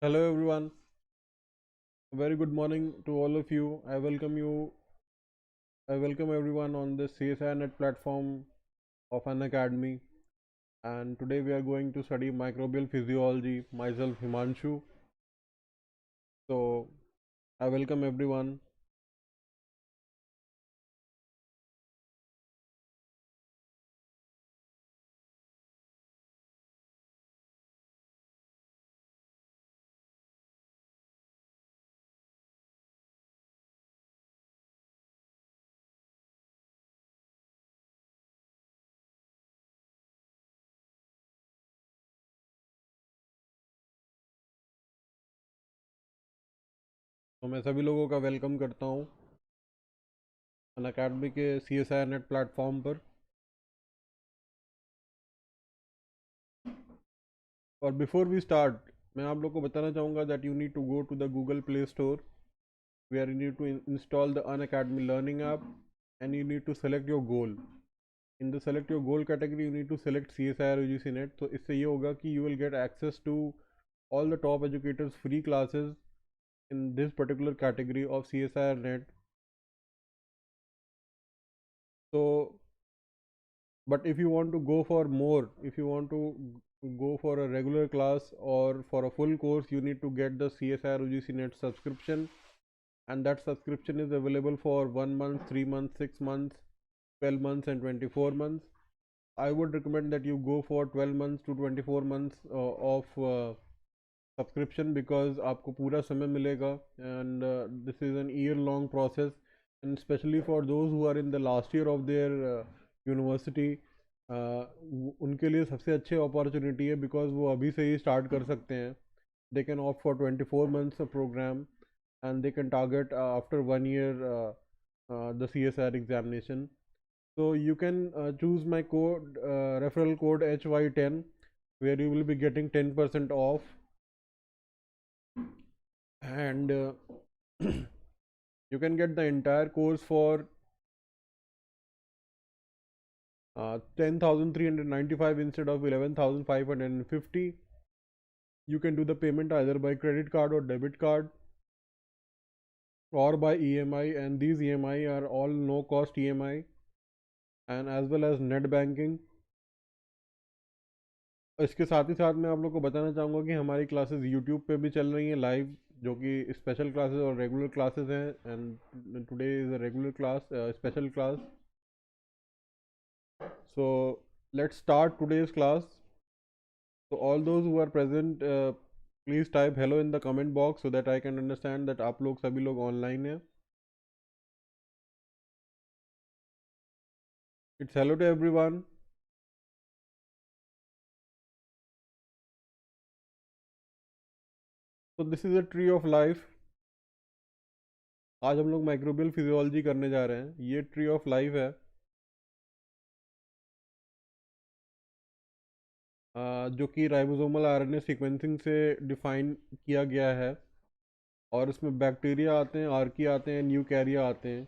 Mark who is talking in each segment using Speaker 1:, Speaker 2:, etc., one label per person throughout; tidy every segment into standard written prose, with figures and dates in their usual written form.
Speaker 1: Hello everyone. A very good morning to all of you. I welcome everyone on the CSIR NET platform of Unacademy. And today we are going to study microbial physiology. Myself Himanshu. So I welcome everyone. तो मैं सभी लोगों का welcome करता हूँ Unacademy के CSIR NET platform पर। और बिफोर वी स्टार्ट मैं आप लोग को बताना चाहूँगा that you need to go to the Google Play Store where you need to install the Unacademy learning app and you need to select your goal. In the select your goal category you need to select CSIR UGC NET. तो इससे ये होगा कि you will get access to all the top educators free classes in this particular category of CSIR NET. So but if you want to go for more, if you want to go for a regular class or for a full course, you need to get the CSIR UGC NET subscription, and that subscription is available for 1 month, 3 months, 6 months, 12 months and 24 months. I would recommend that you go for 12 months to 24 months of subscription because आपको पूरा समय मिलेगा, and this is an year long process, and especially for those who are in the last year of their university, उनके लिए सबसे अच्छी opportunity है because वो अभी से ही स्टार्ट कर सकते हैं. They can opt for 24 months program and they can target after 1 year the CSIR examination. So you can choose my code referral code HY10 where you will be getting 10% off, and you can get the entire course for 10,395 instead of 11,550. You can do the payment either by credit card or debit card or by EMI, and these EMI are all no cost EMI, and as well as net banking. इसके साथ ही साथ मैं आप लोग को बताना चाहूँगा कि हमारी क्लासेस यूट्यूब पे भी चल रही हैं लाइव, जो कि स्पेशल क्लासेस और रेगुलर क्लासेस हैं, and today is a regular class, special class. So let's start today's class. So all those who are present, please type hello in the comment box so that I can understand that आप लोग सभी लोग online हैं. It's hello to everyone. So this is a tree of life. आज हम लोग microbial physiology करने जा रहे हैं. ये ट्री ऑफ लाइफ है जो कि राइबोसोमल आरएनए सीक्वेंसिंग से डिफाइन किया गया है, और इसमें बैक्टीरिया आते हैं, आर्की आते हैं, न्यूकैरिया आते हैं.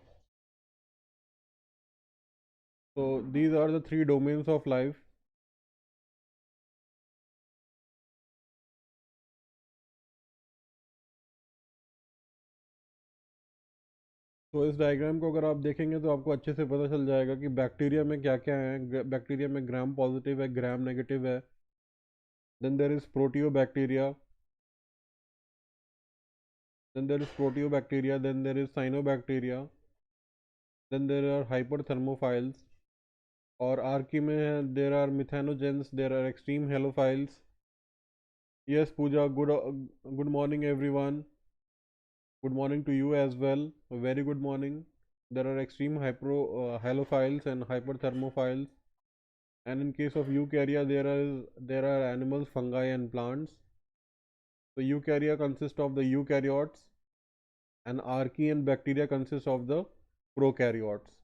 Speaker 1: तो these are the three domains of life. तो इस डायग्राम को अगर आप देखेंगे तो आपको अच्छे से पता चल जाएगा कि बैक्टीरिया में क्या क्या है. बैक्टीरिया में ग्राम पॉजिटिव है, ग्राम नेगेटिव है. Then there is proteobacteria, then there is proteobacteria, then there is cyanobacteria, then there are hyperthermophiles, और आर्की में है there are methanogens, there are extreme halophiles. Yes Pooja, good morning everyone. Good morning to you as well. A very good morning. There are extreme halophiles and hyperthermophiles, and in case of eukarya there are animals, fungi and plants. So eukarya consists of the eukaryotes, and archaea and bacteria consist of the prokaryotes.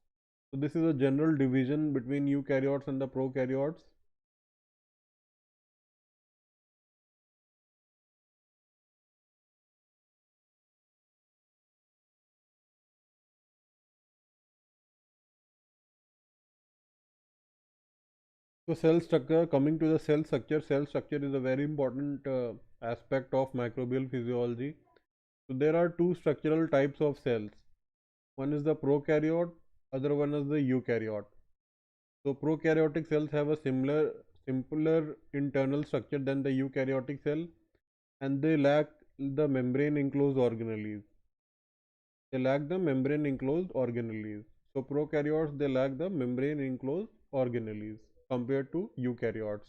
Speaker 1: So this is a general division between eukaryotes and the prokaryotes. So cell structure, coming to the cell structure is a very important aspect of microbial physiology. So there are two structural types of cells. One is the prokaryote, other one is the eukaryote. So prokaryotic cells have a simpler internal structure than the eukaryotic cell, and they lack the membrane enclosed organelles. They lack the membrane enclosed organelles. So prokaryotes, they lack the membrane enclosed organelles compared to eukaryotes.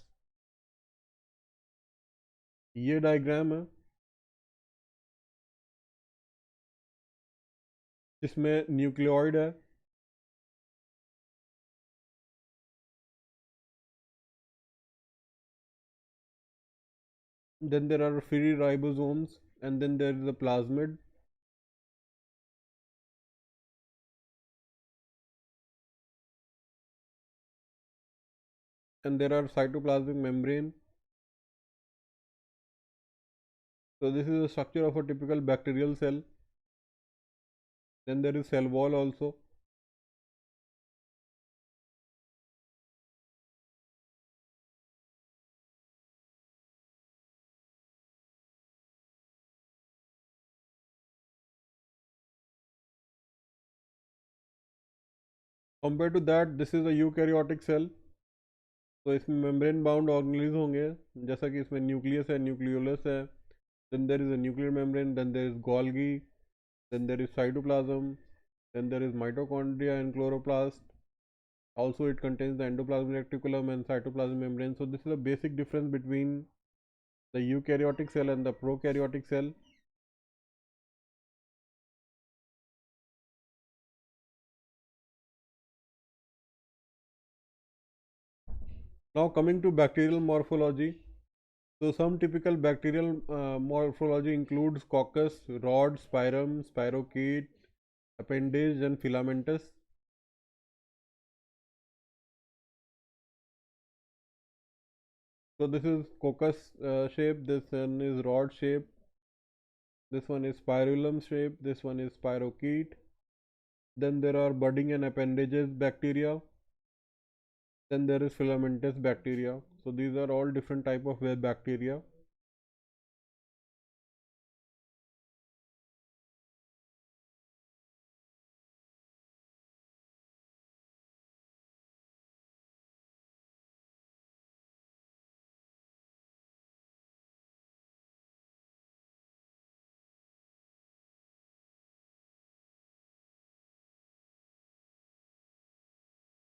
Speaker 1: ये diagram है जिसमें nucleoid है, then there are free ribosomes, and then there is a plasmid. And there are cytoplasmic membrane. So this is the structure of a typical bacterial cell. Then there is cell wall also. Compared to that, this is a eukaryotic cell. तो इसमें membrane bound organelles होंगे, जैसा कि इसमें nucleus है, nucleolus है, then there is a nuclear membrane, then there is Golgi, then there is cytoplasm, then there is mitochondria and chloroplast. Also it contains the endoplasmic reticulum and cytoplasmic membrane. So this is a basic difference between the eukaryotic cell and the prokaryotic cell. Now coming to bacterial morphology. So some typical bacterial morphology includes coccus, rod, spirum, spirochete, appendage and filamentous. So this is coccus shape, this one is rod shape, this one is spirulum shape, this one is spirochete. Then there are budding and appendages bacteria. Then there is filamentous bacteria. So these are all different type of web bacteria.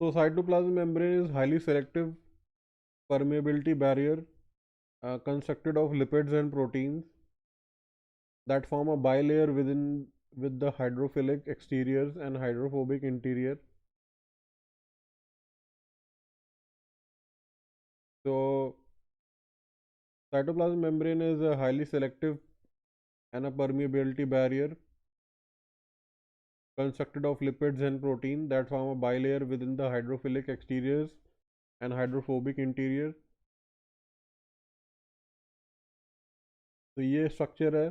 Speaker 1: So cytoplasm membrane is highly selective permeability barrier constructed of lipids and proteins that form a bilayer with the hydrophilic exteriors and hydrophobic interior. So cytoplasm membrane is a highly selective and a permeability barrier constructed of lipids and protein that form a bilayer within the hydrophilic exteriors and hydrophobic interior. तो ये structure है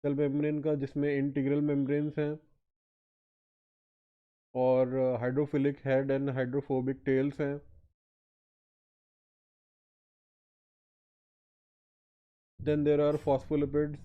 Speaker 1: cell membrane का, जिसमें integral membranes हैं और hydrophilic head and hydrophobic tails हैं. Then there are phospholipids.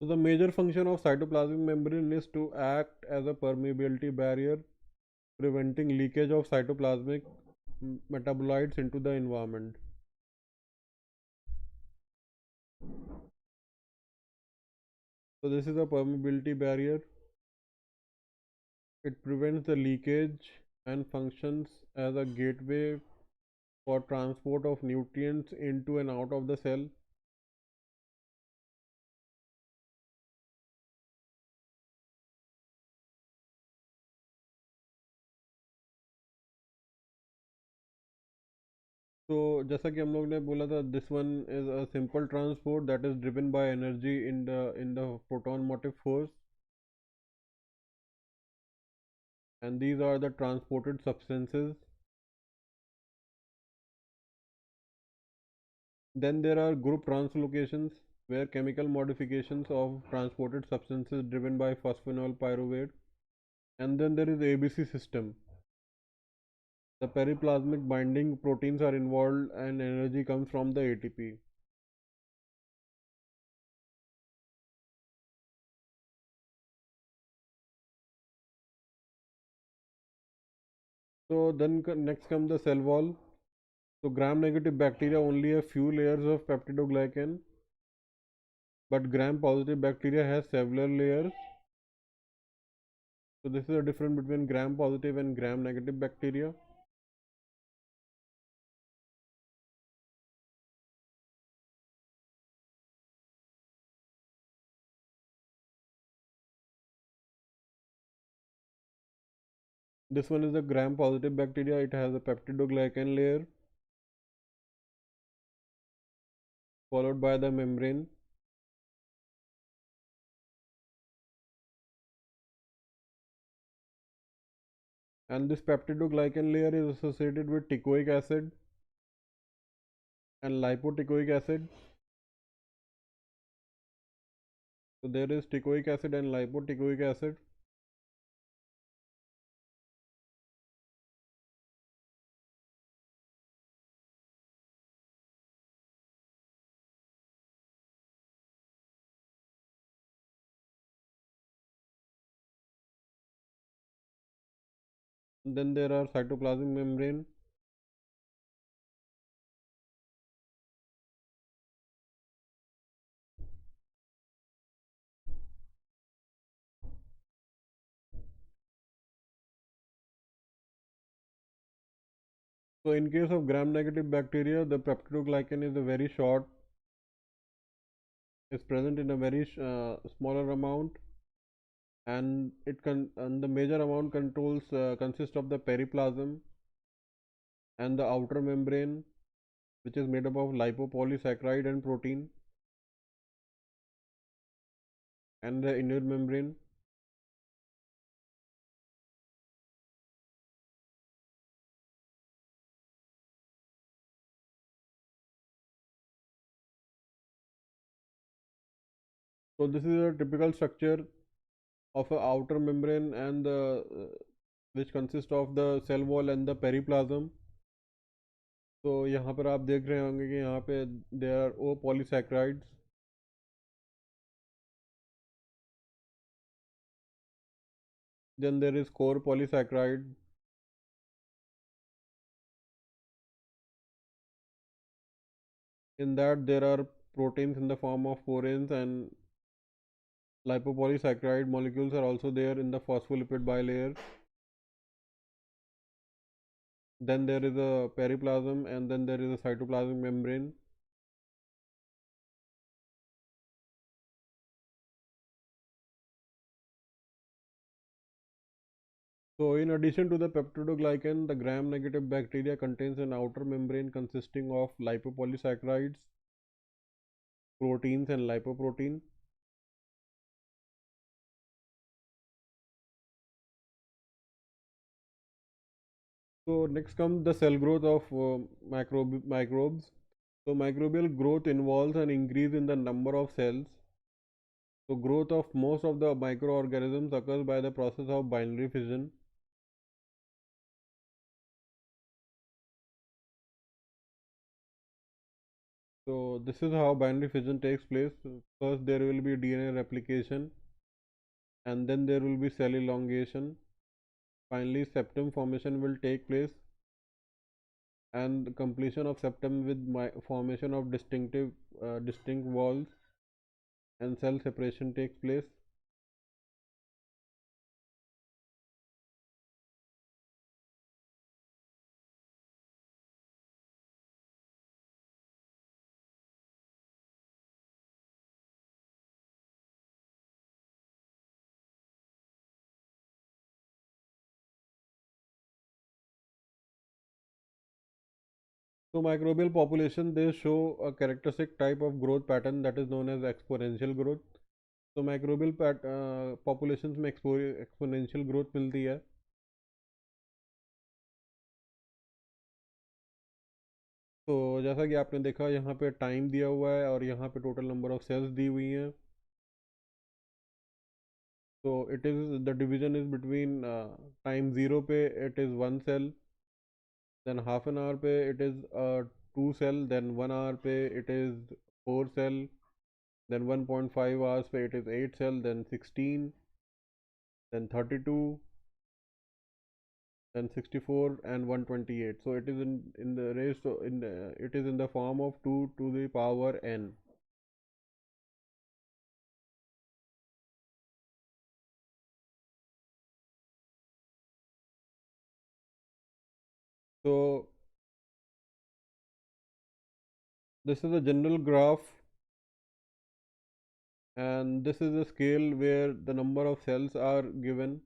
Speaker 1: So the major function of cytoplasmic membrane is to act as a permeability barrier, preventing leakage of cytoplasmic metabolites into the environment. So this is a permeability barrier. It prevents the leakage and functions as a gateway for transport of nutrients into and out of the cell. तो जैसा कि हम लोग ने बोला था, this one is a simple transport that is driven by energy in the proton motive force, and these are the transported substances. Then there are group translocations, where chemical modifications of transported substances driven by phosphoenol pyruvate. And then there is ABC system. The periplasmic binding proteins are involved and energy comes from the ATP. So then next comes the cell wall. So gram-negative bacteria only have few layers of peptidoglycan, but gram-positive bacteria has several layers. So this is the difference between gram-positive and gram-negative bacteria. This one is the gram-positive bacteria. It has a peptidoglycan layer followed by the membrane. And this peptidoglycan layer is associated with teichoic acid and lipoteichoic acid. So there is teichoic acid and lipoteichoic acid. Then there are cytoplasmic membrane. So in case of gram-negative bacteria, the peptidoglycan is a very short, is present in a very smaller amount, and and the major amount controls consists of the periplasm and the outer membrane, which is made up of lipopolysaccharide and protein, and the inner membrane. So this is a typical structure of a outer membrane and the which consists of the cell wall and the periplasm. तो यहाँ पर आप देख रहे होंगे कि यहाँ पे there are O polysaccharides. Then there is core polysaccharide. In that there are proteins in the form of porins, and lipopolysaccharide molecules are also there in the phospholipid bilayer. Then there is a periplasm, and then there is a cytoplasmic membrane. So in addition to the peptidoglycan, the gram-negative bacteria contains an outer membrane consisting of lipopolysaccharides, proteins and lipoprotein. So next comes the cell growth of microbes. So microbial growth involves an increase in the number of cells. So growth of most of the microorganisms occurs by the process of binary fission. So this is how binary fission takes place. First there will be DNA replication, and then there will be cell elongation. Finally septum formation will take place, and completion of septum with formation of distinct walls, and cell separation takes place. So microbial population, they show a characteristic type of growth pattern that is known as exponential growth. तो microbial populations में exponential growth मिलती है. तो जैसा कि आपने देखा यहाँ पे टाइम दिया हुआ है और यहाँ पे टोटल नंबर ऑफ सेल्स दी हुई हैं. तो it is the division is between time 0 पे it is 1 cell, then half an hour पे it is 2 cell, then 1 hour पे it is 4 cell, then 1.5 hours पे it is 8 cell, then 16, then 32, then 64 and 128. So it is in the race to, in the, it is in the form of 2 to the power n. So this is a general graph, and this is a scale where the number of cells are given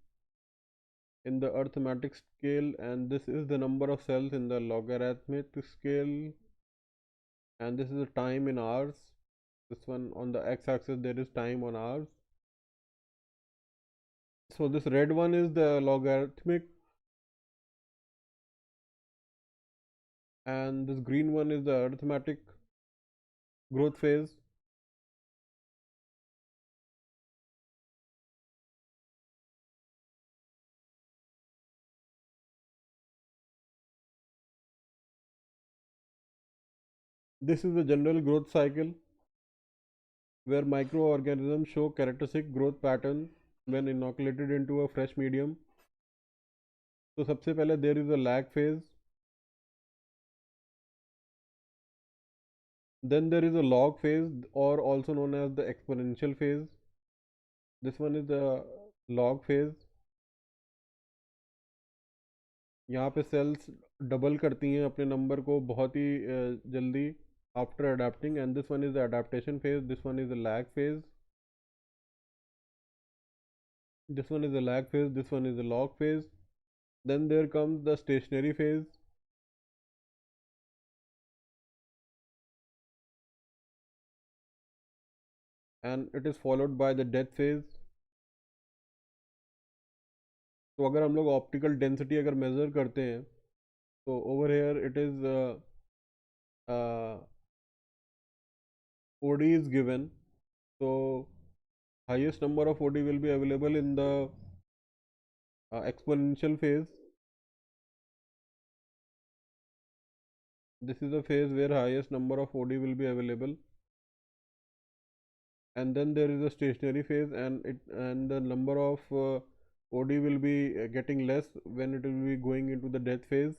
Speaker 1: in the arithmetic scale, and this is the number of cells in the logarithmic scale, and this is the time in hours. This one on the x-axis there is time on hours. So this red one is the logarithmic, and this green one is the arithmetic growth phase. This is the general growth cycle where microorganisms show characteristic growth pattern when inoculated into a fresh medium. तो सबसे पहले there is a lag phase, then there is a log phase or also known as the exponential phase. This one is the log phase. यहाँ पे sales double करती हैं अपने number को बहुत ही जल्दी after adapting, and this one is the adaptation phase, this one is the lag phase, this one is the lag phase, this one is the log phase. Then there comes the stationary phase, and it is followed by the death phase. तो अगर हम लोग optical density अगर measure करते हैं तो over here it is OD is given. So highest number of OD will be available in the exponential phase. This is a phase where highest number of OD will be available, and then there is a stationary phase, and the number of OD will be getting less when it will be going into the death phase.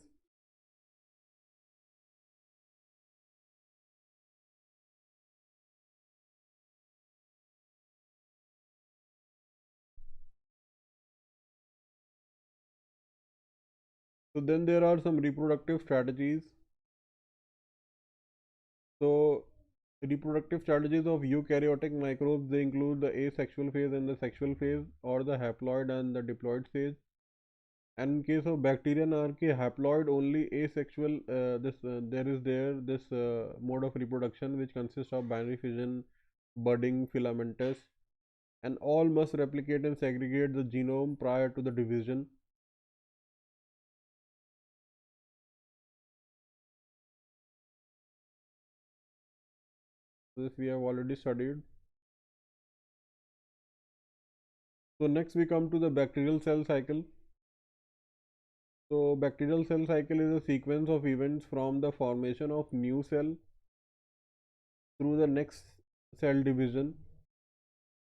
Speaker 1: So then there are some reproductive strategies. So reproductive strategies of eukaryotic microbes, they include the asexual phase and the sexual phase, or the haploid and the diploid phase. And in case of bacteria and archaea, haploid only, asexual, there is this mode of reproduction which consists of binary fission, budding, filamentous, and all must replicate and segregate the genome prior to the division. This we have already studied. So next we come to the bacterial cell cycle. So bacterial cell cycle is a sequence of events from the formation of new cell through the next cell division,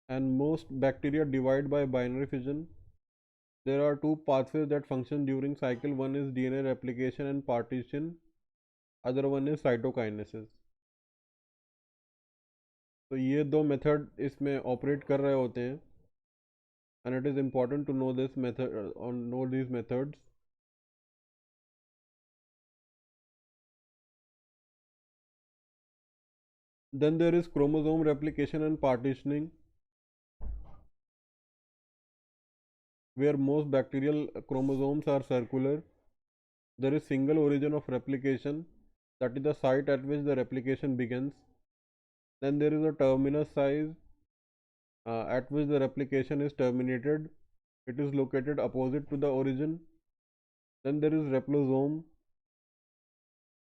Speaker 1: and most bacteria divide by binary fission. There are two pathways that function during cycle. One is DNA replication and partition, other one is cytokinesis. तो ये दो method इसमें operate कर रहे होते हैं, and it is important to know this method or know these methods. Then there is chromosome replication and partitioning, where most bacterial chromosomes are circular. There is single origin of replication, that is the site at which the replication begins. Then there is a terminus size at which the replication is terminated. It is located opposite to the origin. Then there is replosome,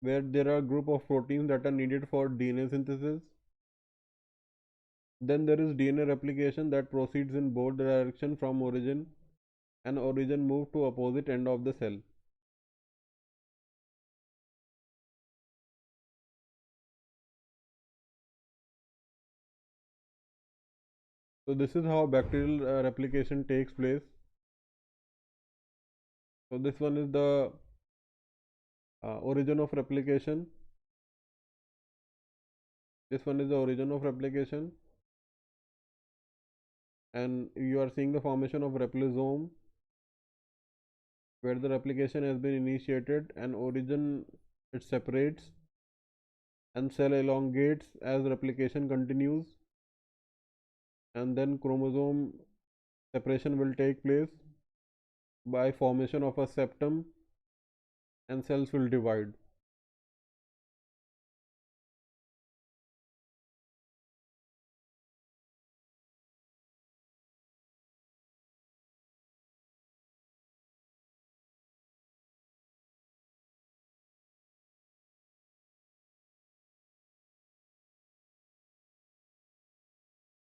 Speaker 1: where there are a group of proteins that are needed for DNA synthesis. Then there is DNA replication that proceeds in both direction from origin, and origin move to opposite end of the cell. So this is how bacterial replication takes place. So this one is the origin of replication. This one is the origin of replication, and you are seeing the formation of replosome, where the replication has been initiated and origin it separates and cell elongates as replication continues, and then chromosome separation will take place by formation of a septum and cells will divide.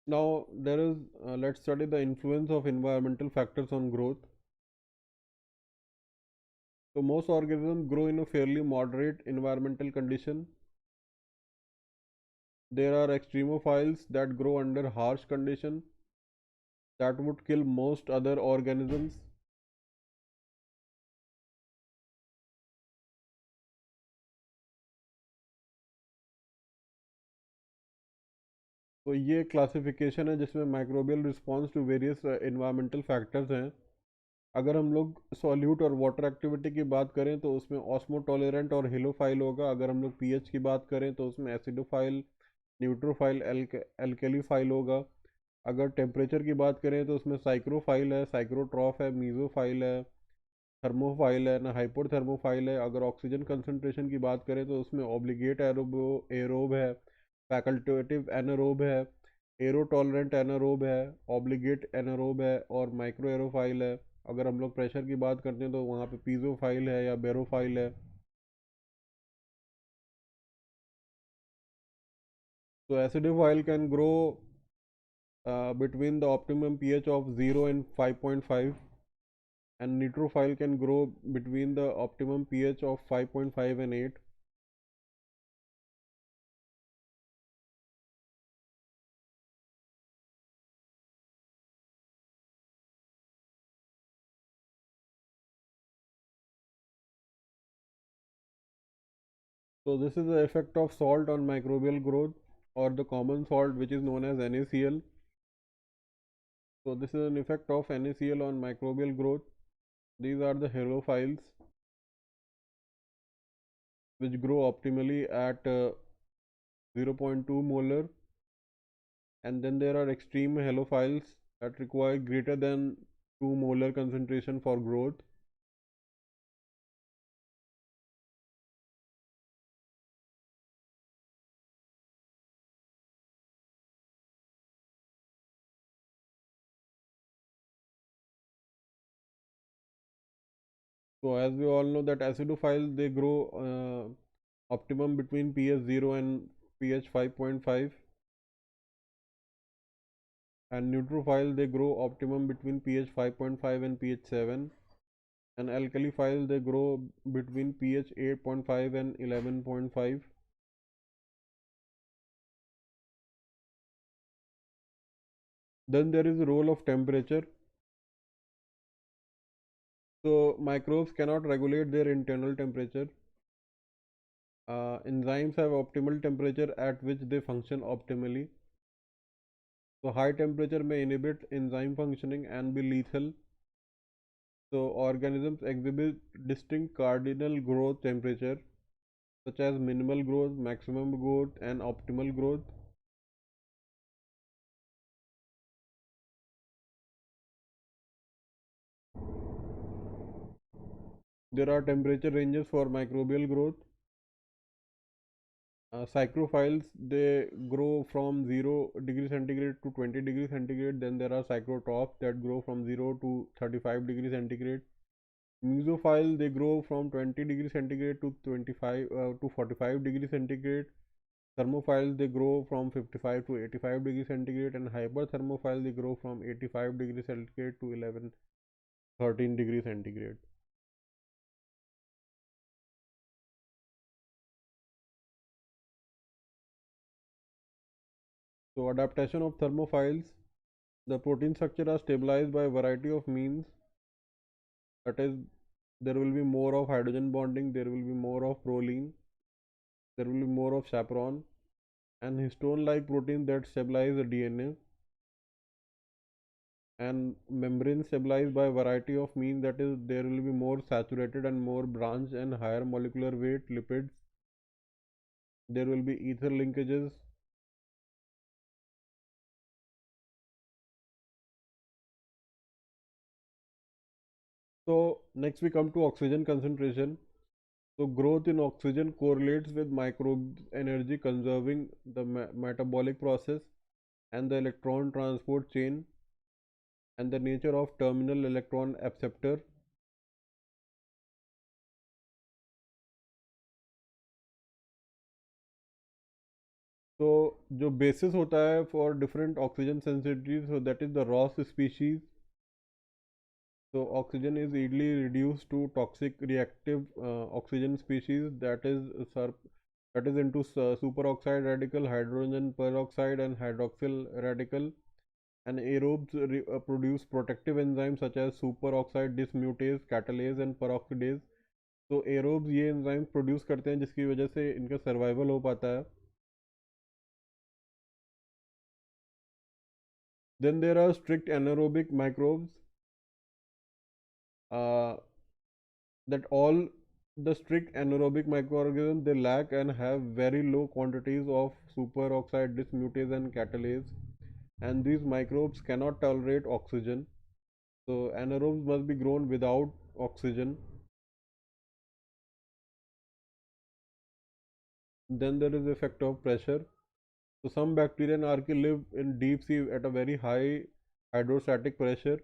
Speaker 1: Now there is let's study the influence of environmental factors on growth. So most organisms grow in a fairly moderate environmental condition. There are extremophiles that grow under harsh condition that would kill most other organisms. तो ये classification है जिसमें microbial response to various environmental factors हैं. अगर हम लोग solute और water activity की बात करें तो उसमें ऑस्मो टॉलरेंट और हिलोफाइल होगा. अगर हम लोग पीएच की बात करें तो उसमें एसिडोफाइल, न्यूट्रोफाइल, एल्केलीफाइल होगा. अगर टेम्परेचर की बात करें तो उसमें साइक्रोफाइल है, साइक्रोट्रॉफ है, मीज़ोफाइल है, थर्मोफाइल है ना, हाइपोथर्मोफाइल है. अगर ऑक्सीजन कंसनट्रेशन की बात करें तो उसमें ऑब्लिगेट एरोब है, फैकल्टेटिव एनारोब है, एरो टॉलरेंट एनारोब है, ऑब्लिगेट एनारोब है और माइक्रो एरोफाइल है. अगर हम लोग प्रेशर की बात करते हैं तो वहाँ पे पीजोफाइल है या बेरोफाइल है. तो acidophile can grow between the optimum pH of 0 and 5.5, and neutrophile can grow between the optimum pH of 5.5 and 8. So this is the effect of salt on microbial growth, or the common salt which is known as NaCl. So this is an effect of NaCl on microbial growth. These are the halophiles which grow optimally at 0.2 molar, and then there are extreme halophiles that require greater than 2 molar concentration for growth. So as we all know that acidophile they grow optimum between pH 0 and pH 5.5, and neutrophile they grow optimum between pH 5.5 and pH 7, and alkalophile they grow between pH 8.5 and 11.5. Then there is the role of temperature. So microbes cannot regulate their internal temperature. Enzymes have optimal temperature at which they function optimally. So high temperature may inhibit enzyme functioning and be lethal. So organisms exhibit distinct cardinal growth temperature such as minimal growth, maximum growth and optimal growth. There are temperature ranges for microbial growth. Psychrophiles, they grow from 0 degree centigrade to 20 degree centigrade. Then there are psychrotrophs that grow from 0 to 35 degree centigrade. Mesophiles, they grow from 20 degree centigrade to 25 to 45 degree centigrade. Thermophiles, they grow from 55 to 85 degree centigrade, and hyperthermophiles, they grow from 85 degree centigrade to 13 degree centigrade. So adaptation of thermophiles, the protein structure are stabilized by a variety of means. That is, there will be more of hydrogen bonding, there will be more of proline, there will be more of chaperone, and histone-like proteins that stabilize the DNA, and membrane stabilized by a variety of means. That is, there will be more saturated and more branched and higher molecular weight lipids. There will be ether linkages. So next we come to oxygen concentration. So growth in oxygen correlates with microbes energy conserving the metabolic process and the electron transport chain and the nature of terminal electron acceptor. तो जो basis होता है for different oxygen sensitivities, so that is the Ross species. So oxygen is easily reduced to toxic reactive oxygen species, that is into superoxide radical, hydrogen peroxide, and hydroxyl radical. And aerobes produce protective enzymes such as superoxide dismutase, catalase, and peroxidase. तो aerobes ये enzymes produce करते हैं जिसकी वजह से इनका survival हो पाता है. Then there are strict anaerobic microbes, uh, that all the strict anaerobic microorganisms, they lack and have very low quantities of superoxide dismutase and catalase, and these microbes cannot tolerate oxygen. So anaerobes must be grown without oxygen. Then there is the effect of pressure. So some bacteria and archaea live in deep sea at a very high hydrostatic pressure.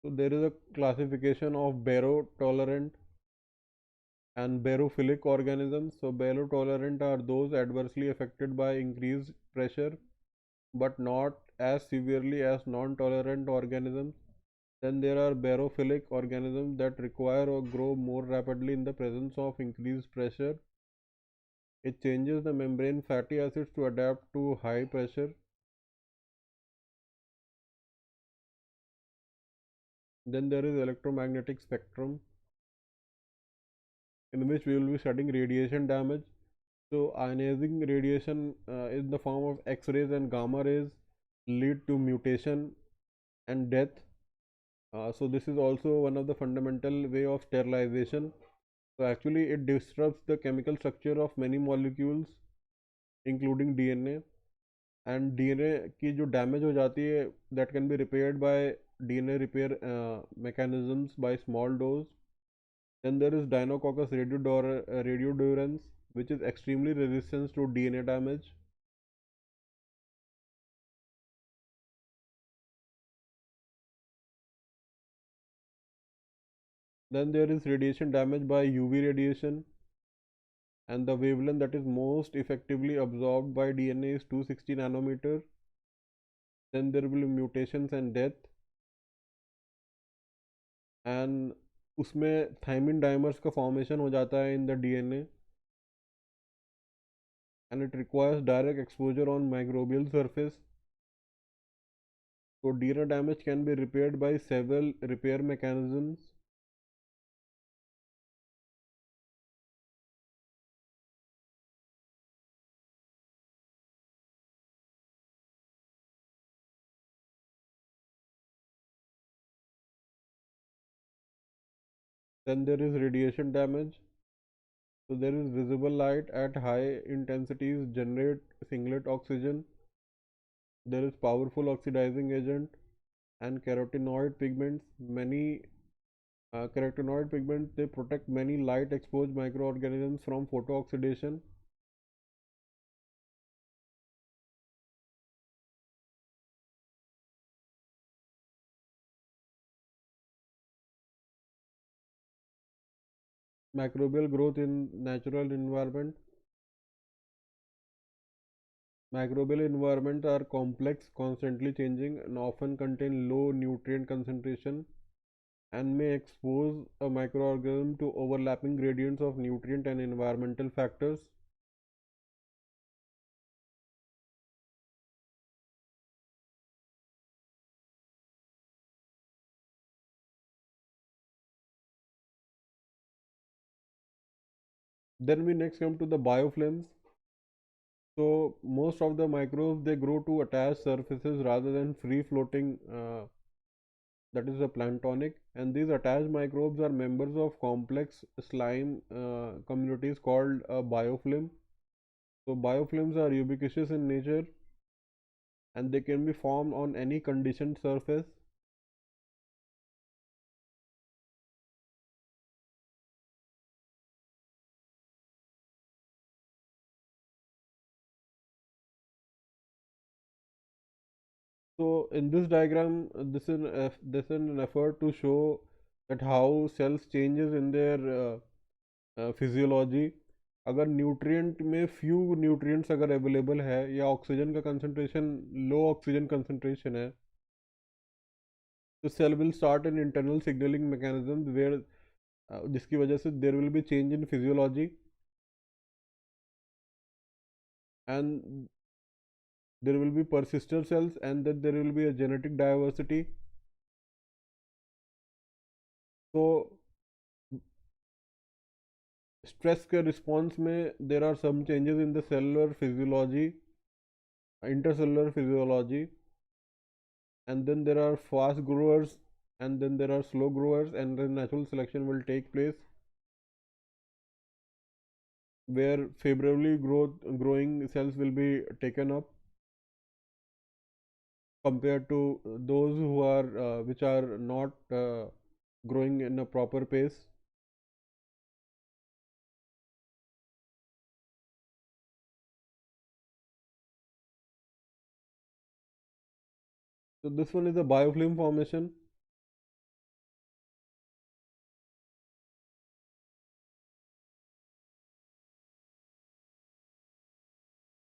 Speaker 1: So there is a classification of barotolerant and barophilic organisms. So barotolerant are those adversely affected by increased pressure but not as severely as non-tolerant organisms. Then there are barophilic organisms that require or grow more rapidly in the presence of increased pressure. It changes the membrane fatty acids to adapt to high pressure. Then there is electromagnetic spectrum, in which we will be studying radiation damage. So ionizing radiation in the form of X-rays and gamma rays lead to mutation and death. So this is also one of the fundamental way of sterilization. So actually it disrupts the chemical structure of many molecules including DNA, and DNA की जो damage हो जाती है, that can be repaired by DNA repair mechanisms by small dose. Then there is Deinococcus radiodurans, which is extremely resistant to DNA damage. Then there is radiation damage by UV radiation, and the wavelength that is most effectively absorbed by DNA is 260 nanometer. Then there will be mutations and death, and उसमें thiamine dimers का formation हो जाता है in the DNA, and it requires direct exposure on microbial surface. So DNA damage can be repaired by several repair mechanisms. Then there is radiation damage. So there is visible light at high intensities generate singlet oxygen. There is powerful oxidizing agent, and carotenoid pigments. Many carotenoid pigments, they protect many light exposed microorganisms from photooxidation. Microbial growth in natural environment. Microbial environments are complex, constantly changing, and often contain low nutrient concentration and may expose a microorganism to overlapping gradients of nutrient and environmental factors. Then we next come to the biofilms. So most of the microbes, they grow to attached surfaces rather than free floating, that is the planktonic, and these attached microbes are members of complex slime communities called a biofilm. So biofilms are ubiquitous in nature and they can be formed on any conditioned surface. So in this diagram, this is an effort to show that how cells changes in their physiology. अगर nutrient में few nutrients अगर available है या oxygen का concentration लो oxygen concentration है, तो cell will start an internal signalling mechanism where, जिसकी वजह से there will be change in physiology and there will be persister cells and then there will be a genetic diversity. So stress के response में there are some changes in the cellular physiology, intercellular physiology, and then there are fast growers and then there are slow growers, and then natural selection will take place where favorably growing cells will be taken up compared to those who are which are not growing in a proper pace. So this one is a biofilm formation.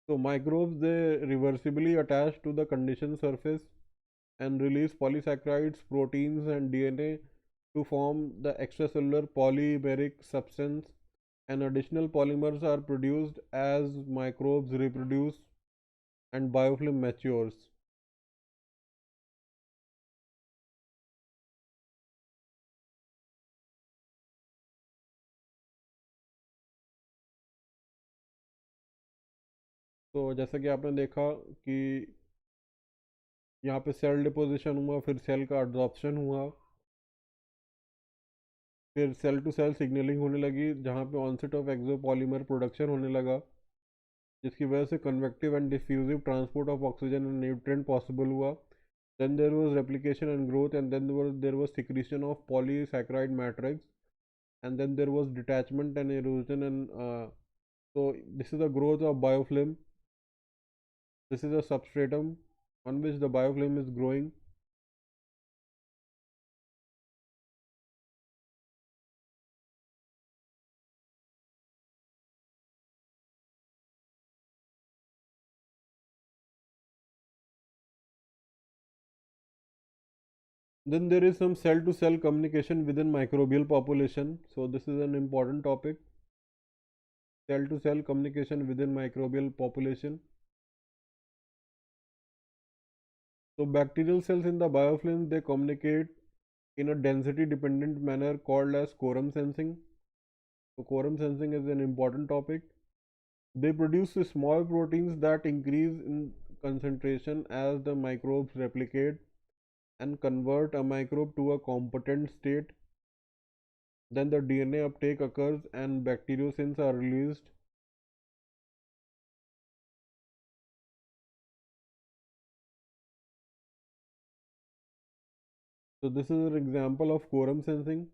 Speaker 1: So microbes, they reversibly attach to the conditioned surface and release polysaccharides, proteins and DNA to form the extracellular polymeric substance, and additional polymers are produced as microbes reproduce and biofilm matures. तो जैसा कि आपने देखा कि यहाँ पे cell deposition हुआ, फिर सेल का एब्जॉर्प्शन हुआ, फिर सेल टू सेल सिग्नलिंग होने लगी जहाँ पे ऑनसेट ऑफ एक्सोपॉलीमर प्रोडक्शन होने लगा, जिसकी वजह से convective and diffusive transport of oxygen and nutrient possible हुआ. Then there was replication and growth, and then there was secretion of polysaccharide matrix, and then there was detachment and erosion, and so this is the growth of biofilm. This is a substratum on which the biofilm is growing. Then there is some cell to cell communication within microbial population. So this is an important topic. Cell to cell communication within microbial population. So bacterial cells in the biofilm, they communicate in a density dependent manner called as quorum sensing. So quorum sensing is an important topic. They produce small proteins that increase in concentration as the microbes replicate and convert a microbe to a competent state. Then the DNA uptake occurs and bacteriocins are released. So this is an example of quorum sensing.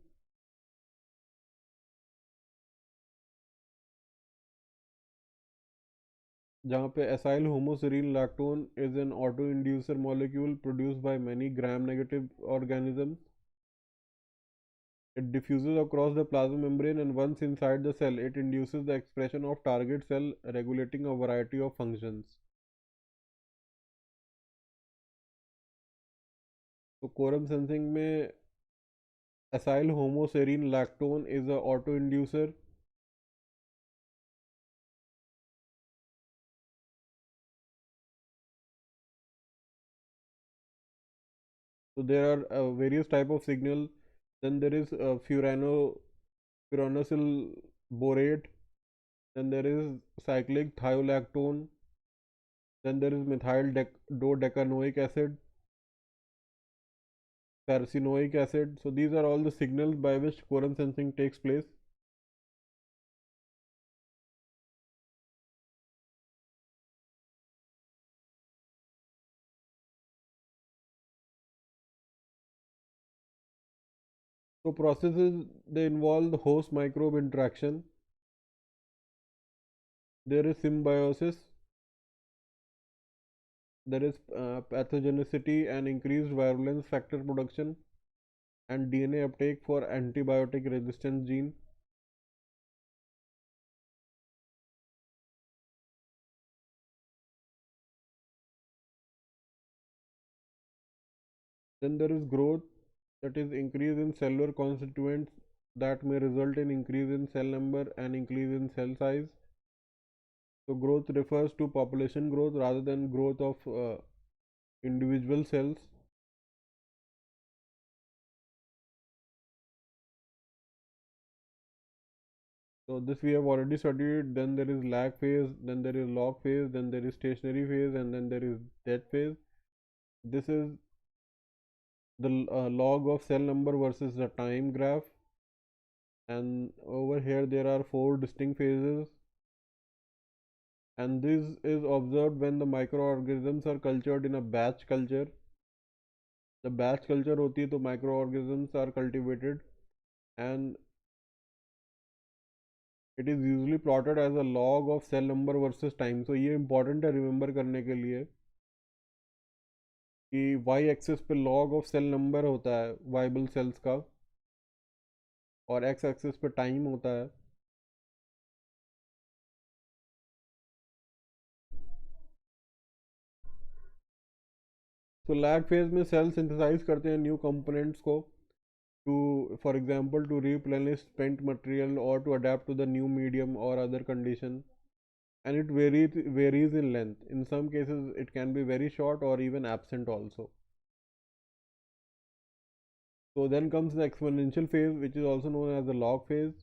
Speaker 1: जहाँ पे acyl homoserine lactone is an autoinducer molecule produced by many gram-negative organisms. It diffuses across the plasma membrane, and once inside the cell, it induces the expression of target cell, regulating a variety of functions. तो quorum sensing में acyl homoserine lactone is a autoinducer. So there are various type of signal. Then there is furanosyl borate. Then there is cyclic thiolactone. Then there is dodecanoic acid, farcinoic acid. So these are all the signals by which quorum sensing takes place. So processes, they involve the host microbe interaction. There is symbiosis. There is pathogenicity and increased virulence factor production and DNA uptake for antibiotic resistance gene. Then there is growth, that is increase in cellular constituents that may result in increase in cell number and increase in cell size. So growth refers to population growth rather than growth of individual cells. So this we have already studied. Then there is lag phase, then there is log phase, then there is stationary phase, and then there is death phase. This is the log of cell number versus the time graph. And over here there are 4 distinct phases, and this is observed when the microorganisms are cultured in a batch culture. The batch culture होती है तो microorganisms are cultivated, and it is usually plotted as a log of cell number versus time. So ये important है remember करने के लिए कि y axis पे log of cell number होता है viable cells का, और x एक्सिस पे time होता है. So lag phase में cell synthesize करते हैं new components को to, for example, to replenish spent material or to adapt to the new medium or other condition, and it varies in length. In some cases it can be very short or even absent also. So then comes the exponential phase, which is also known as the log phase.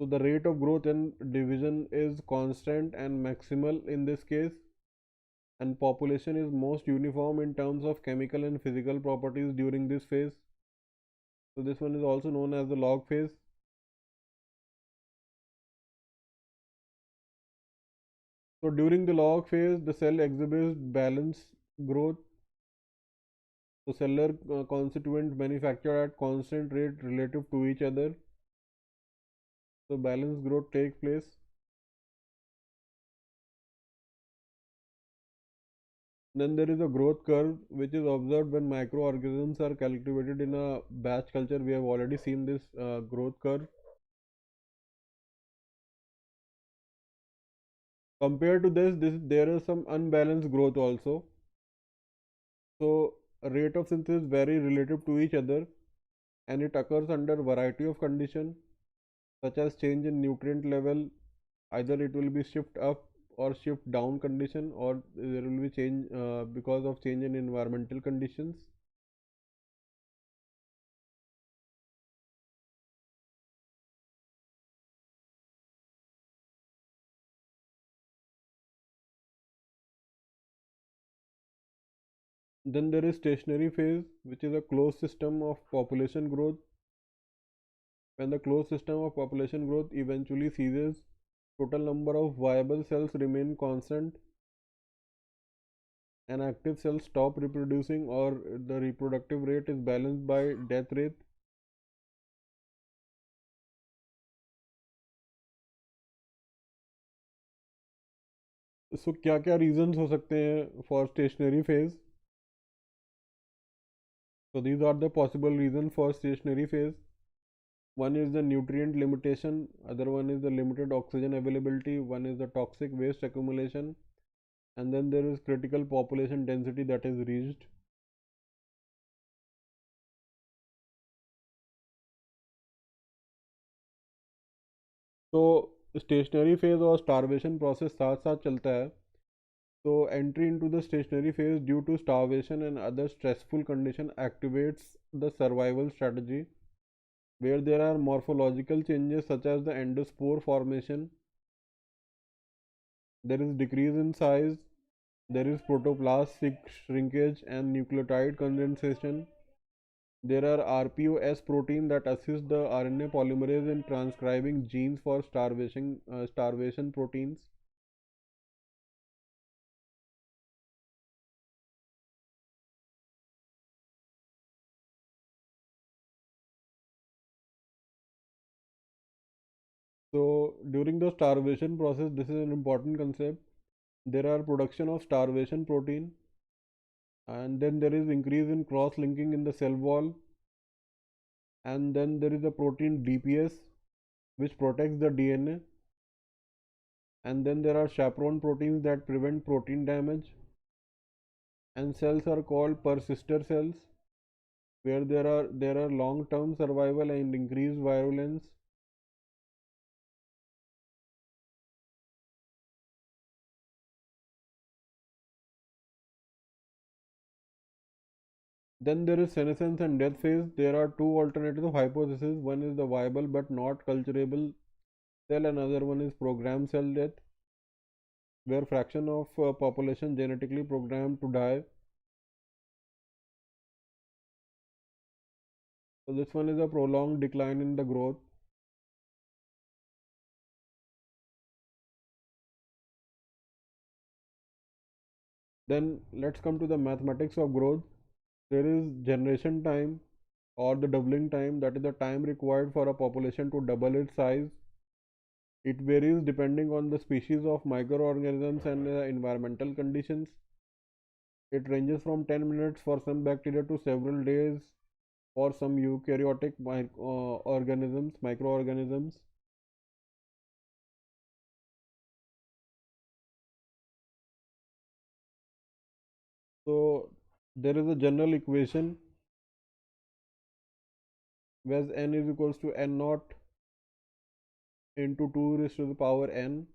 Speaker 1: So the rate of growth and division is constant and maximal in this case, and population is most uniform in terms of chemical and physical properties during this phase. So this one is also known as the log phase. So during the log phase, the cell exhibits balanced growth. So cellular constituents manufactured at constant rate relative to each other. So balanced growth takes place. Then there is a growth curve which is observed when microorganisms are cultivated in a batch culture. We have already seen this growth curve. Compared to this, there is some unbalanced growth also. So rate of synthesis vary relative to each other, and it occurs under variety of conditions such as change in nutrient level. Either it will be shift up or shift down condition, or there will be change because of change in environmental conditions. Then there is stationary phase, which is a closed system of population growth. When the closed system of population growth eventually ceases, total number of viable cells remain constant. An active cell stop reproducing or the reproductive rate is balanced by death rate. So क्या क्या reasons हो सकते हैं for stationary phase? So these are the possible reasons for stationary phase. One is the nutrient limitation, other one is the limited oxygen availability, one is the toxic waste accumulation, and then there is critical population density that is reached. तो stationary phase और starvation process साथ साथ चलता है. So entry into the stationary phase due to starvation and other stressful condition activates the survival strategy where there are morphological changes such as the endospore formation. There is decrease in size, there is protoplastic shrinkage and nucleotide condensation. There are RPOS protein that assist the RNA polymerase in transcribing genes for starvation proteins. So during the starvation process, this is an important concept. There are production of starvation protein, and then there is increase in cross linking in the cell wall, and then there is a protein DPS which protects the DNA, and then there are chaperone proteins that prevent protein damage, and cells are called persister cells where there are long term survival and increased virulence. Then there is senescence and death phase. There are two alternative hypotheses. One is the viable but not culturable cell, another one is programmed cell death, where fraction of population genetically programmed to die. So this one is a prolonged decline in the growth. Then let's come to the mathematics of growth. There is generation time or the doubling time, that is the time required for a population to double its size. It varies depending on the species of microorganisms and environmental conditions. It ranges from 10 minutes for some bacteria to several days for some eukaryotic microorganisms. So there is a general equation where n is equals to n naught into 2 raised to the power n.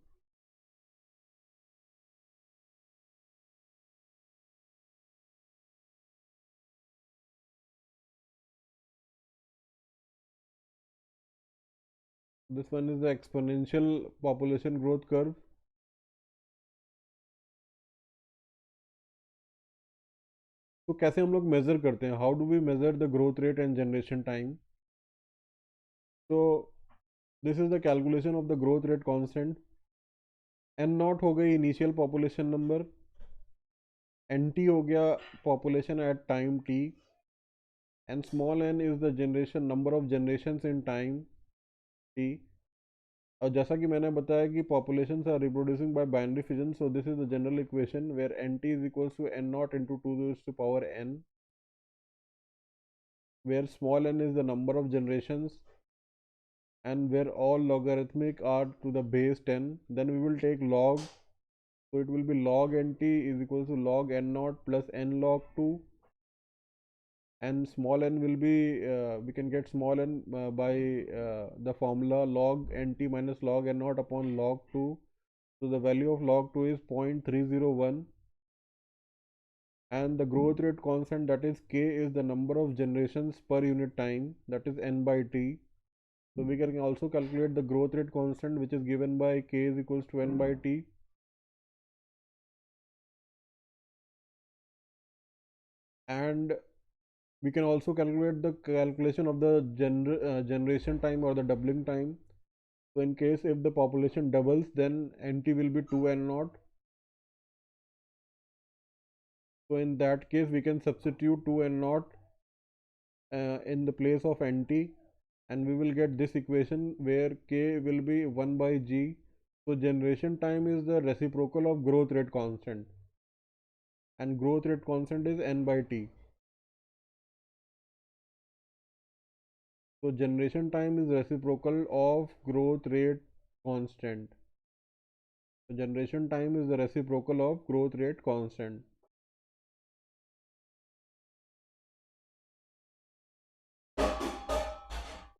Speaker 1: This one is the exponential population growth curve. तो कैसे हम लोग measure करते हैं? How do we measure the growth rate and generation time? तो this is the calculation of the growth rate constant. N naught हो गई initial population number, N t हो गया population at time t, and small n is the generation number of generation in time t. और जैसा कि मैंने बताया कि populations are reproducing by binary fission, so this is the general equation where nt is equals to n naught into 2 raised to power n, where small n is the number of generations and where all logarithmic are to the base 10. Then we will take log, so it will be log nt is equals to log n naught plus n log 2, and small n will be we can get small n by the formula log nt minus log n naught upon log 2. So the value of log 2 is 0.301, and the growth rate constant, that is k, is the number of generations per unit time, that is n by t. So we can also calculate the growth rate constant, which is given by k is equals to n by t. And we can also calculate the calculation of the generation time or the doubling time. So in case if the population doubles, then nt will be 2 n naught. So in that case we can substitute 2 and naught in the place of nt, and we will get this equation where k will be 1 by g. So generation time is the reciprocal of growth rate constant, and growth rate constant is n by t. So generation time is reciprocal of growth rate constant. So generation time is the reciprocal of growth rate constant.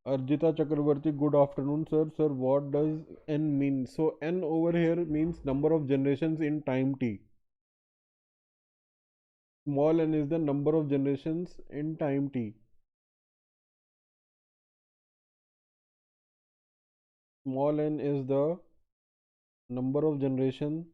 Speaker 1: Arjita Chakravarti, good afternoon, sir. Sir, what does n mean? So n over here means number of generations in time t. Small n is the number of generations in time t. Small n is the number of generation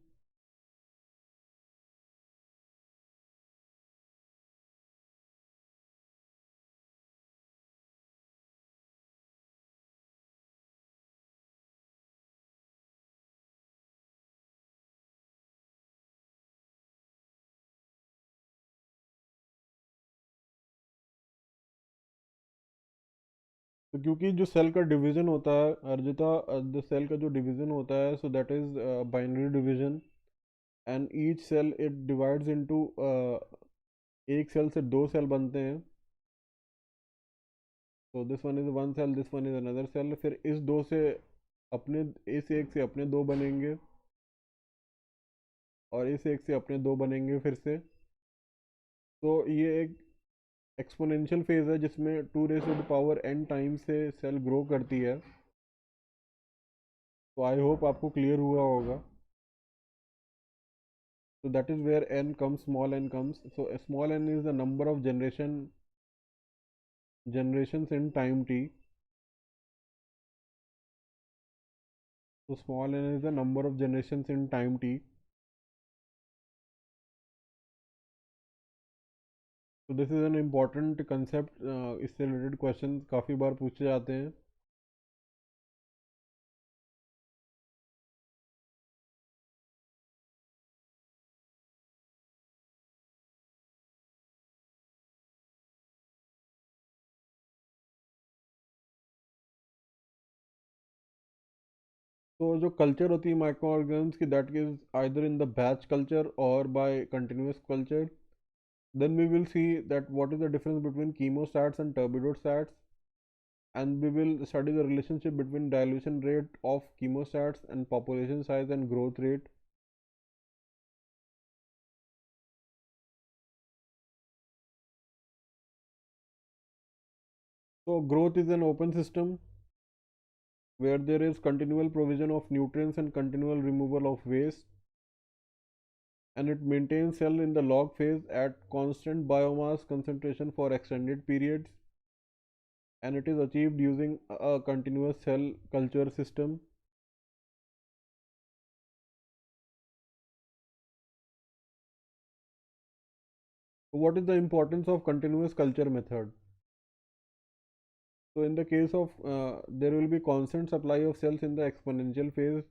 Speaker 1: तो क्योंकि जो cell का division होता है Arjita, the cell का जो division होता है, so that is binary division, and each cell it divides into, एक सेल से दो सेल बनते हैं. तो this one is one cell, this one is another cell. फिर इस दो से अपने, इस एक से अपने दो बनेंगे, और इस एक से अपने दो बनेंगे फिर से. तो ये एक एक्सपोनेंशियल फेज है जिसमें 2 raise to the power n time से सेल ग्रो करती है. तो आई होप आपको क्लियर हुआ होगा. So that is where n comes, small n comes. So a small n is the number of generations in time t. So small n is the number of generations in time t. So this is an important concept. इससे related questions काफ़ी बार पूछे जाते हैं. तो जो culture होती है microorganism की, that is either in the batch culture और by continuous culture. Then we will see that what is the difference between chemostats and turbidostats, and we will study the relationship between dilution rate of chemostats and population size and growth rate. So growth is an open system where there is continual provision of nutrients and continual removal of waste, and it maintains cell in the log phase at constant biomass concentration for extended periods, and it is achieved using a continuous cell culture system. What is the importance of continuous culture method? So in the case of, there will be constant supply of cells in the exponential phase,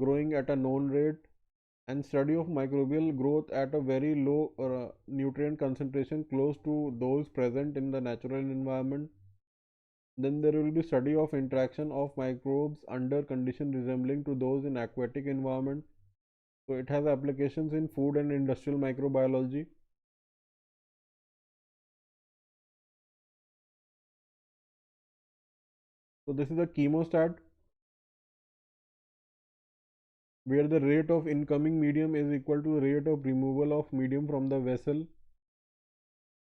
Speaker 1: growing at a known rate, and study of microbial growth at a very low nutrient concentration close to those present in the natural environment. Then there will be study of interaction of microbes under conditions resembling to those in aquatic environment. So it has applications in food and industrial microbiology. So this is a chemostat where the rate of incoming medium is equal to the rate of removal of medium from the vessel,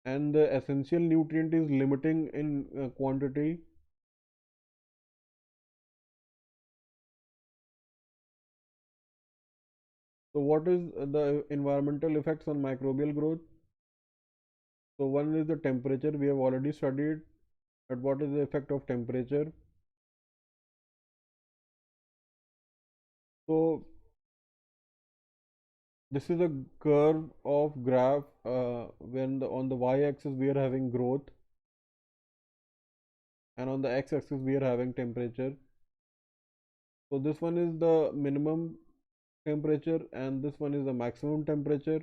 Speaker 1: and the essential nutrient is limiting in quantity. So what is the environmental effects on microbial growth? So one is the temperature, we have already studied, but what is the effect of temperature? So this is a curve of graph, when on the y-axis we are having growth, and on the x-axis we are having temperature. So this one is the minimum temperature and this one is the maximum temperature.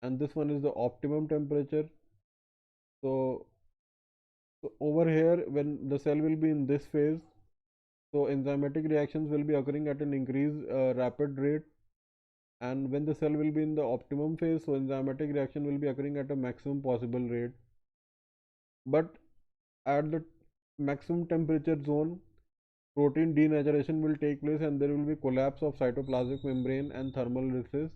Speaker 1: and this one is the optimum temperature. So, over here, when the cell will be in this phase, so enzymatic reactions will be occurring at an increased rapid rate, and when the cell will be in the optimum phase, so enzymatic reaction will be occurring at a maximum possible rate. But at the maximum temperature zone, protein denaturation will take place and there will be collapse of cytoplasmic membrane and thermal lysis.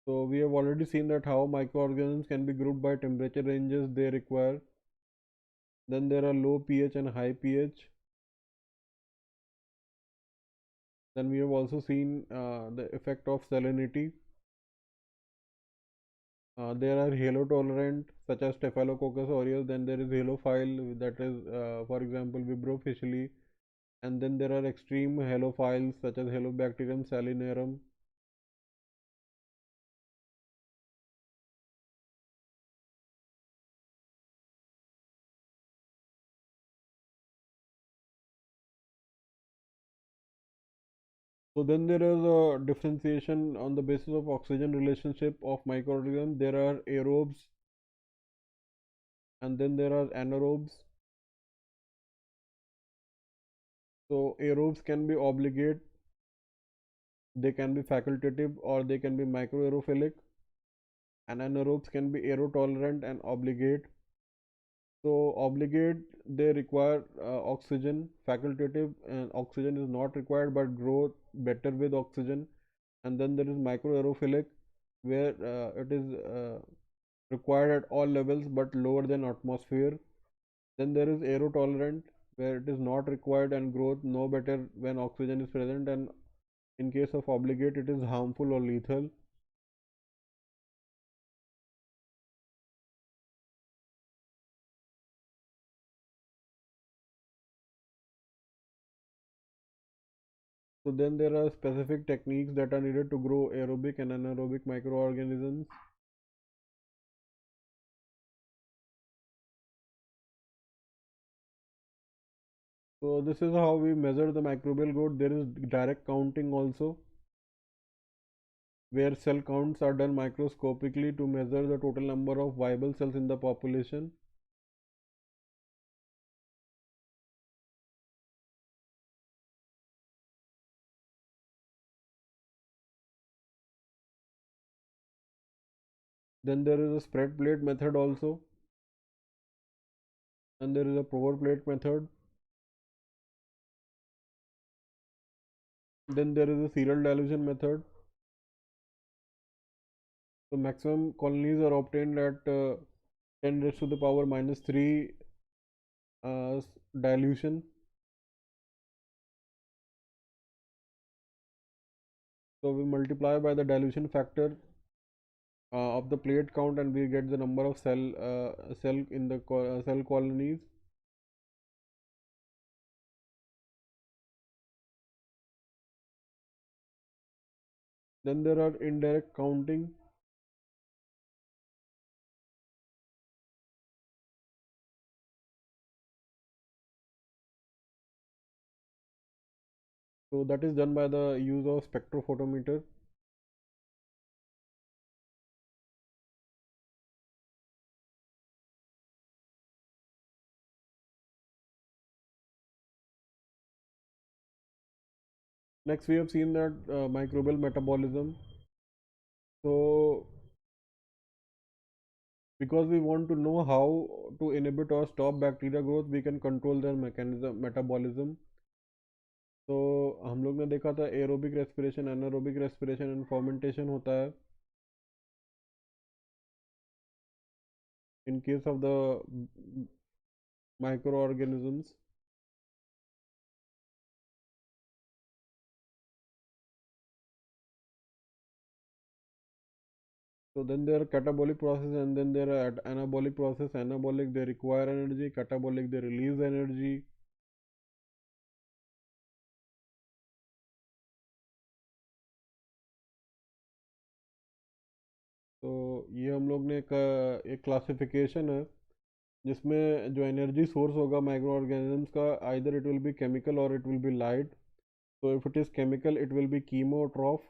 Speaker 1: So we have already seen that how microorganisms can be grouped by temperature ranges they require. Then there are low pH and high pH. Then we have also seen the effect of salinity. There are halotolerant such as Staphylococcus aureus. Then there is halophile, that is for example Vibrio fischli. And then there are extreme halophiles such as Halobacterium salinarum. So then there is a differentiation on the basis of oxygen relationship of microorganisms. There are aerobes and then there are anaerobes. So aerobes can be obligate, they can be facultative, or they can be microaerophilic, and anaerobes can be aerotolerant and obligate. So obligate, they require oxygen. Facultative, and oxygen is not required but grow better with oxygen. And then there is microaerophilic, where it is required at all levels but lower than atmosphere. Then there is aerotolerant, where it is not required and growth no better when oxygen is present, and in case of obligate it is harmful or lethal. So then there are specific techniques that are needed to grow aerobic and anaerobic microorganisms. So this is how we measure the microbial growth. There is direct counting also, where cell counts are done microscopically to measure the total number of viable cells in the population. Then there is a spread plate method also, and there is a pour plate method. Then there is a serial dilution method. So maximum colonies are obtained at 10 raised to the power minus 3 dilution. So we multiply by the dilution factor of the plate count and we get the number of cell in the cell colonies. Then there are indirect counting. So that is done by the use of spectrophotometer. Next we have seen that microbial metabolism. So because we want to know how to inhibit or stop bacteria growth, we can control their mechanism metabolism. तो हम लोग ने देखा था aerobic respiration, anaerobic respiration and fermentation होता है in case of the microorganisms. So then there are catabolic process and then there are anabolic process. Anabolic, they require energy. Catabolic, they release energy. तो ये हम लोग ने एक classification है जिसमें जो एनर्जी सोर्स होगा माइक्रो ऑर्गेनिजम्स का, either it will be chemical और it will be light. So if it is chemical, it will be chemotroph.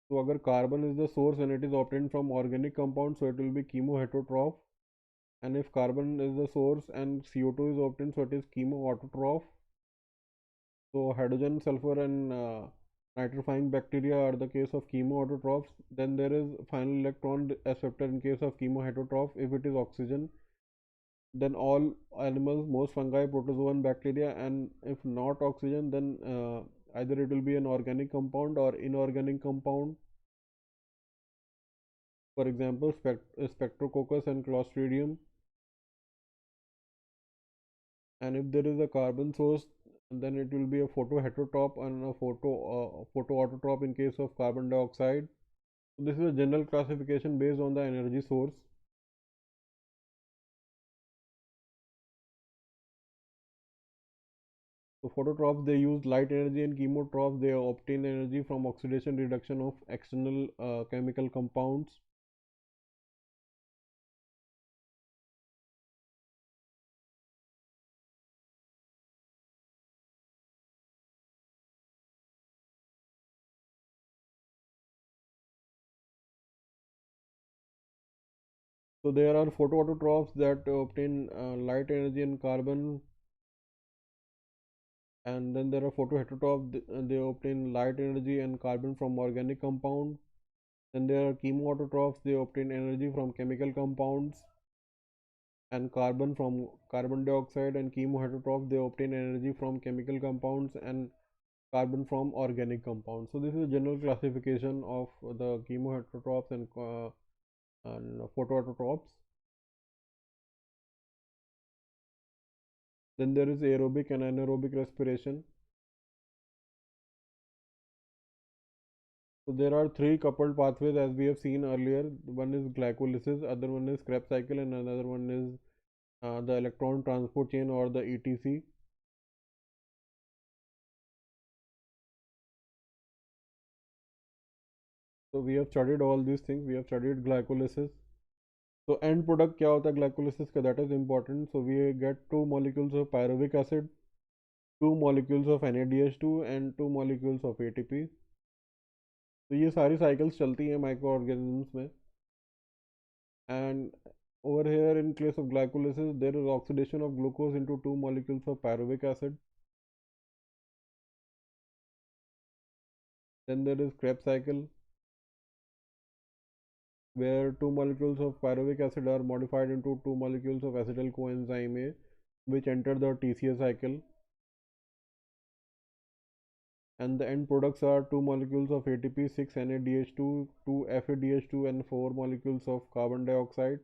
Speaker 1: So अगर carbon is the source and it is obtained from organic compound, so it will be chemoheterotroph. And if carbon is the source and CO2 is obtained, so it is chemoautotroph. So hydrogen, sulfur, and nitrifying bacteria are the case of chemoautotrophs. Then there is final electron acceptor in case of chemoheterotroph. If it is oxygen, then all animals, most fungi, protozoan, bacteria, and if not oxygen, then either it will be an organic compound or inorganic compound. For example, Spectrococcus and Clostridium. And if there is a carbon source, then it will be a photoheterotroph and a photoautotrope in case of carbon dioxide. So this is a general classification based on the energy source. So phototrophs, they use light energy, and chemotrophs, they obtain energy from oxidation reduction of external chemical compounds. So there are photoautotrophs that obtain light energy and carbon, and then there are photoheterotrophs, they obtain light energy and carbon from organic compound. Then there are chemoautotrophs, they obtain energy from chemical compounds and carbon from carbon dioxide, and chemoheterotrophs, they obtain energy from chemical compounds and carbon from organic compounds. So this is a general classification of the chemoheterotrophs and photoautotrophs. Then there is aerobic and anaerobic respiration. So there are three coupled pathways as we have seen earlier. One is glycolysis, other one is Krebs cycle, and another one is the electron transport chain or the ETC. So we have studied all these things. We have studied glycolysis. So end product क्या होता है glycolysis का, that is important. So we get two molecules of pyruvic acid, two molecules of NADH2 and two molecules of ATP. तो ये सारी cycles चलती हैं microorganisms में. And over here in case of glycolysis, there is oxidation of glucose into two molecules of pyruvic acid. Then there is Krebs cycle, where two molecules of pyruvic acid are modified into two molecules of acetyl coenzyme A, which enter the TCA cycle. And the end products are two molecules of ATP, 6 NADH2, 2 FADH2, and 4 molecules of carbon dioxide.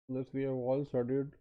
Speaker 1: This we have all studied.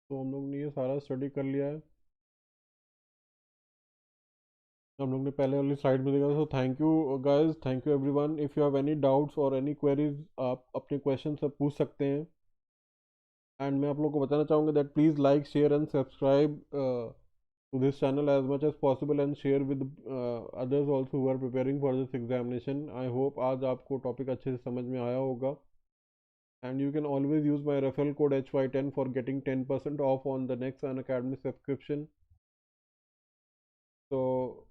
Speaker 1: तो हम लोग ने ये सारा study कर लिया है. हम लोग ने पहले वाली स्लाइड में देखा. So thank you guys, thank you everyone. If you have any doubts और एनी क्वेरीज, आप अपने क्वेश्चन सब पूछ सकते हैं. एंड मैं आप लोग को बताना चाहूँगा that please like share and subscribe to this channel as much as possible and share with others also who are preparing for this examination. I hope आज आपको topic अच्छे से समझ में आया होगा. And you can always use my referral code HY10 for getting 10% off on the next Unacademy subscription. So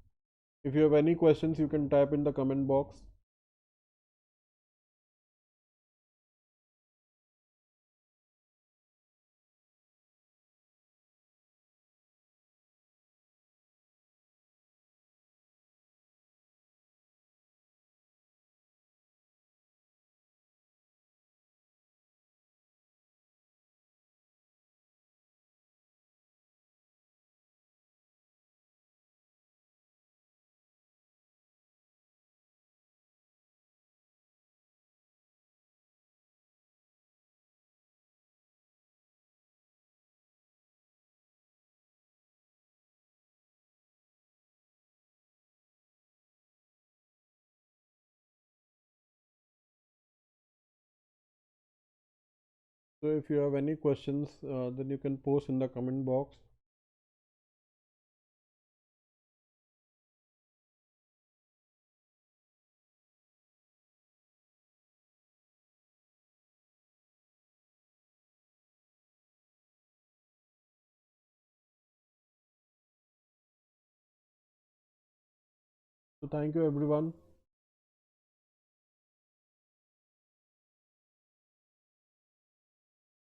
Speaker 1: if you have any questions, you can type in the comment box. So if you have any questions, then you can post in the comment box. So thank you everyone.